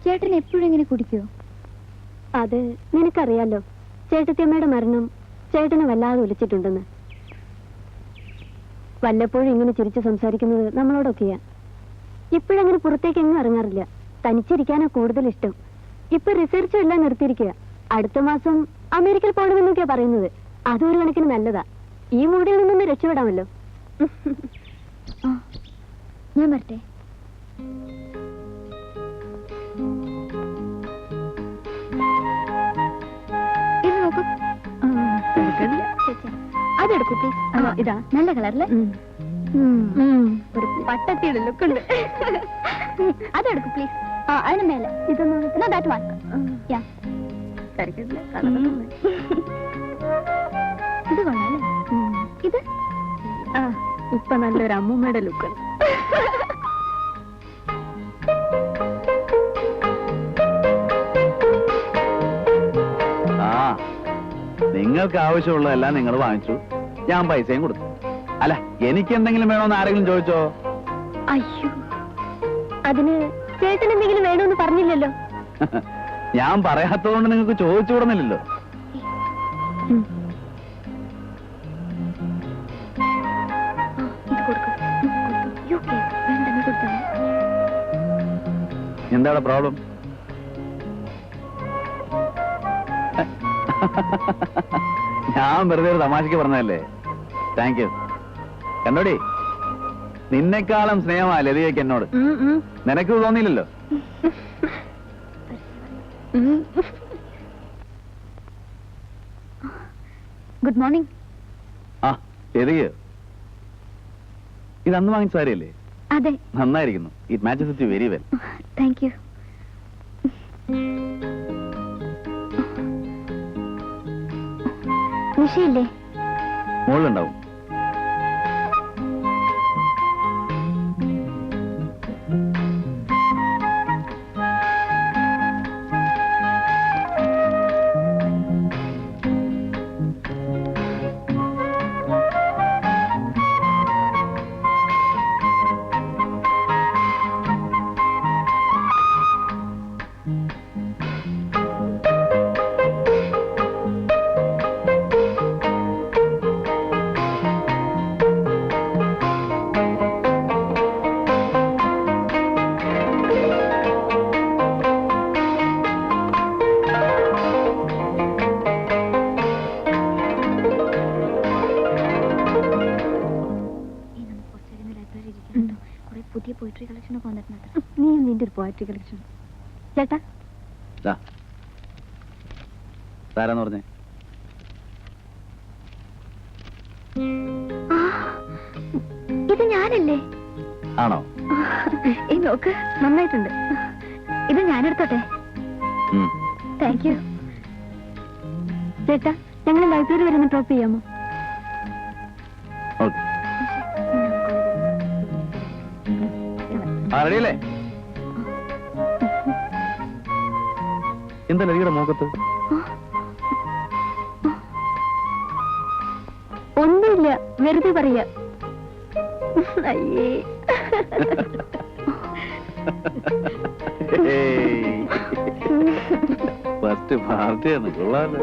ചേട്ടൻ എപ്പോഴും ഇങ്ങനെ കുടിക്കുവോ? അത് നിനക്കറിയാലോ, ചേട്ടത്തിയമ്മയുടെ മരണം ചേട്ടനെ വല്ലാതെ ഒലിച്ചിട്ടുണ്ടെന്ന്. വല്ലപ്പോഴും ഇങ്ങനെ ചിരിച്ച് സംസാരിക്കുന്നത് നമ്മളോടൊക്കെയാ. ഇപ്പോഴങ്ങനെ പുറത്തേക്ക് എങ്ങും ഇറങ്ങാറില്ല. തനിച്ചിരിക്കാനാ കൂടുതൽ ഇഷ്ടം. ഇപ്പൊ റിസർച്ചും എല്ലാം നിർത്തിയിരിക്കുക. അടുത്ത മാസം അമേരിക്കയിൽ പോകണമെന്നൊക്കെയാ പറയുന്നത്. അതൊരു കണക്കിന് നല്ലതാ. ഈ മൂടിൽ നിന്നൊന്ന് രക്ഷപ്പെടാമല്ലോ. ഞാൻ വരട്ടെ. ഇത് നോക്കൂ. അതെടുക്കൂ പ്ലീസ്. ഇതാ നല്ല കളറല്ലേ? ഒരു പട്ടത്തിയുടെ ലുക്കുണ്ട്. അതെടുക്കൂ പ്ലീസ്. അതിന് മേലെ ഇതൊന്നും ദാറ്റ് വൺ. ഇത് കൊള്ളാല്ലേ? ഇത് ഇപ്പൊ നല്ലൊരു അമ്മൂമ്മയുടെ ലുക്കുണ്ട്. നിങ്ങൾക്ക് ആവശ്യമുള്ളതെല്ലാം നിങ്ങൾ വാങ്ങിച്ചു, ഞാൻ പൈസയും കൊടുത്തു. അല്ല, എനിക്ക് എന്തെങ്കിലും വേണോന്ന് ആരെങ്കിലും ചോദിച്ചോ? അയ്യോ, അതിന് ചേട്ടൻ എന്തെങ്കിലും വേണമെന്ന് പറഞ്ഞില്ലല്ലോ. ഞാൻ പറയാത്തതുകൊണ്ട് നിങ്ങൾക്ക് ചോദിച്ചു വിടുന്നില്ലല്ലോ. എന്താണ് പ്രോബ്ലം? ഞാൻ വെറുതെ ഒരു തമാശക്ക് പറഞ്ഞതല്ലേ. Thank you. കണ്ടോടി, നിന്നെക്കാളും സ്നേഹമാ ലതികയ്ക്ക് എന്നോട്. നിനക്ക് തോന്നിയില്ലല്ലോ. Good morning. ആ ലതികയോ? ഇത് അന്ന് വാങ്ങിച്ച സാരിയല്ലേ? അതെ. നന്നായിരിക്കുന്നു. It matches with you very well. Thank you. നിഷയില്ലേ? മുകളിലുണ്ടാവും. പുതിയ പോയിട്രി കളക്ഷൻ ഒക്കെ വന്നിട്ടുണ്ട്. നീ നിന്റെ ഒരു പോയട്രി കളക്ഷൻ. ചേട്ടാ താരാന്ന് പറഞ്ഞേ? ഇത് ഞാനല്ലേ? ആണോ? ഈ നോക്ക്, നന്നായിട്ടുണ്ട്. ഇത് ഞാനെടുത്തോട്ടെ? Thank you. ചേട്ടാ, ഞങ്ങൾ ലൈബ്രറി വരെ ഒന്ന് ഡ്രോപ്പ് ചെയ്യാമോ? റെഡിയല്ലേ? എന്താ ലതികയുടെ മുഖത്ത്? ഒന്നുമില്ല, വെറുതെ പറയാ. അയ്യേ, ഫസ്റ്റ് പാർട്ടിയാണ്. കൊള്ളാലോ.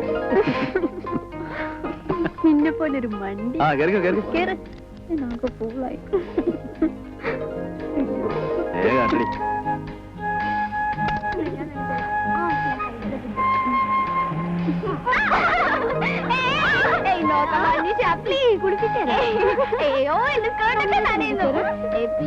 നിന്നെ പോലെ ഒരു മണ്ടി. കേറി നമുക്ക് പോവായി. അയ്യോ, എന്റെ സ്കേർട്ടൊക്കെ നനയുന്നു. പ്ലീസ്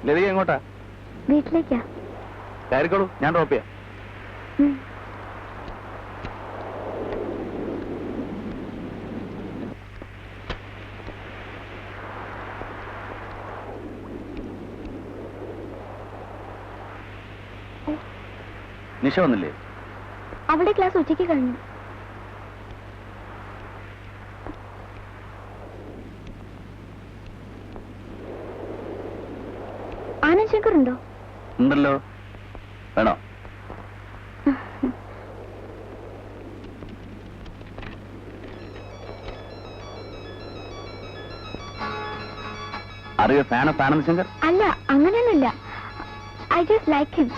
ലതിക എങ്ങോട്ടാ? വീട്ടിലേക്കാ. കയറിക്കോളൂ, ഞാൻ ഡ്രോപ്പ് ചെയ്യാം. നിഷ വന്നില്ലേ? അവളുടെ ക്ലാസ് ഉച്ചയ്ക്ക് കഴിഞ്ഞു. ആനന്ദ് ശങ്കർ ഉണ്ടോ? ഉണ്ടല്ലോ. വേണോ? അറിയോ ഫാൻ ഓഫ് ആനന്ദ് ശങ്കർ? അല്ല, അങ്ങനെയൊന്നുമില്ല. I just like him.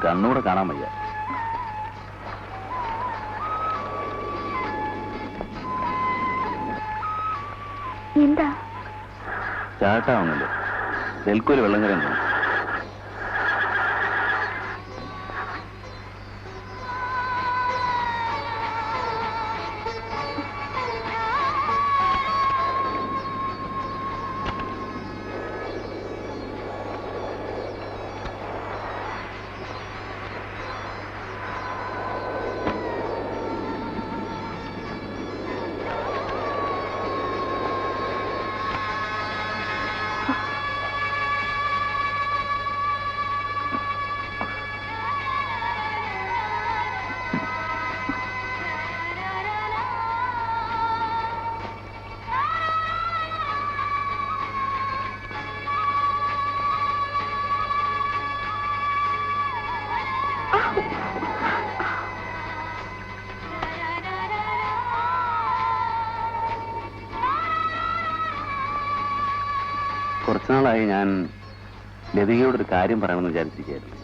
കണ്ണൂടെ കാണാൻ വയ്യ. എന്താ ചാട്ടാവുന്നല്ലോ. തെൽക്കൂല് വെള്ളം കയറുന്നു. കുറച്ചുനാളായി ഞാൻ ലതികയോടൊരു കാര്യം പറയണമെന്ന് വിചാരിച്ചിരിക്കുകയായിരുന്നു.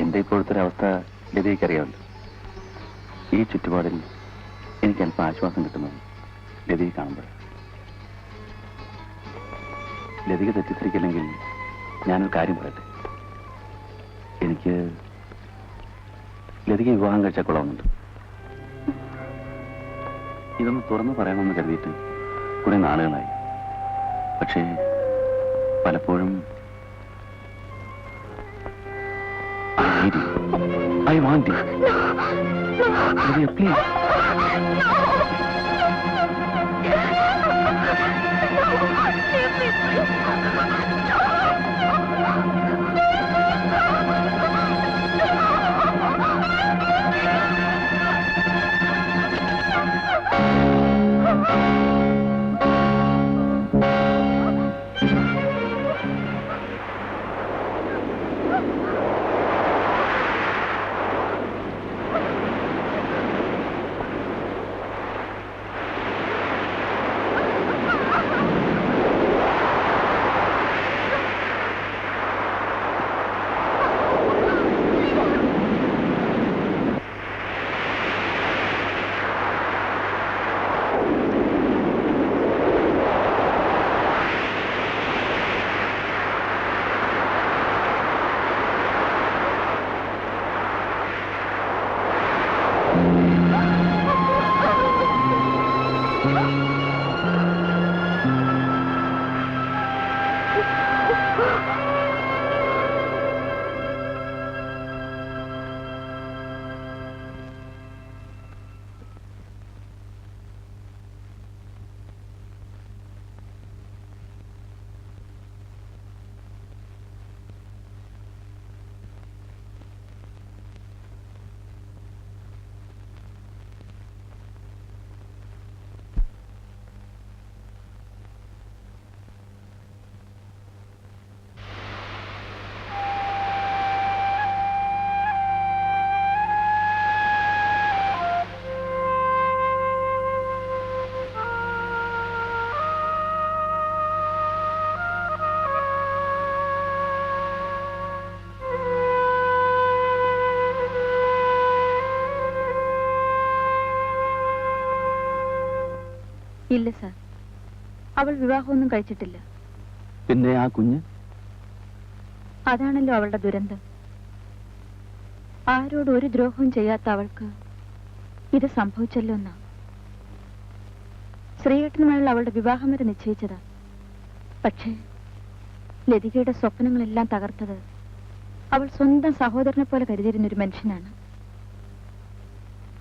എന്റെ ഇപ്പോഴത്തെ ഒരു അവസ്ഥ ലതികയ്ക്കറിയാമല്ലോ. ഈ ചുറ്റുപാടിൽ എനിക്ക് അല്പം ആശ്വാസം കിട്ടുന്നത് ലതിക കാണുമ്പോൾ. ലതിക തെറ്റിദ്ധരിക്കില്ലെങ്കിൽ ഞാനൊരു കാര്യം പറയട്ടെ. എനിക്ക് ലതിക വിവാഹം കഴിച്ചാൽ കൊള്ളാവുന്നുണ്ട്. ഇതൊന്ന് തുറന്നു പറയണമെന്ന് കരുതിയിട്ട് കുറെ നാളുകളായി. പക്ഷേ പലപ്പോഴും I want you. Lydia, please. ഇല്ല സാർ, അവൾ വിവാഹമൊന്നും കഴിച്ചിട്ടില്ല. പിന്നെ ആ കുഞ്ഞ്? അതാണല്ലോ അവളുടെ ദുരന്തം. ആരോട് ഒരു ദ്രോഹവും ചെയ്യാത്ത അവൾക്ക് ഇത് സംഭവിച്ചല്ലോ എന്നാ. ശ്രീകേട്ടനുമായുള്ള അവളുടെ വിവാഹം വരെ നിശ്ചയിച്ചതാ. പക്ഷേ ലതികയുടെ സ്വപ്നങ്ങളെല്ലാം തകർത്തത് അവൾ സ്വന്തം സഹോദരനെ പോലെ കരുതിയിരുന്നൊരു മനുഷ്യനാണ്.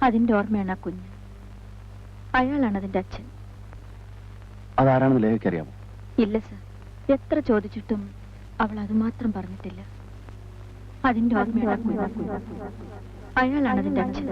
അതിന്റെ ഓർമ്മയാണ് ആ കുഞ്ഞ്. അയാളാണ് അതിന്റെ അച്ഛൻ. അതാരാണെന്ന് ലേഖയ്ക്ക് അറിയാമോ? ഇല്ല സർ, എത്ര ചോദിച്ചിട്ടും അവൾ അത് മാത്രം പറഞ്ഞിട്ടില്ല. അതിന്റെ ഓർമ്മയാണ് അയാളാണ് അതിന്റെ അച്ഛൻ.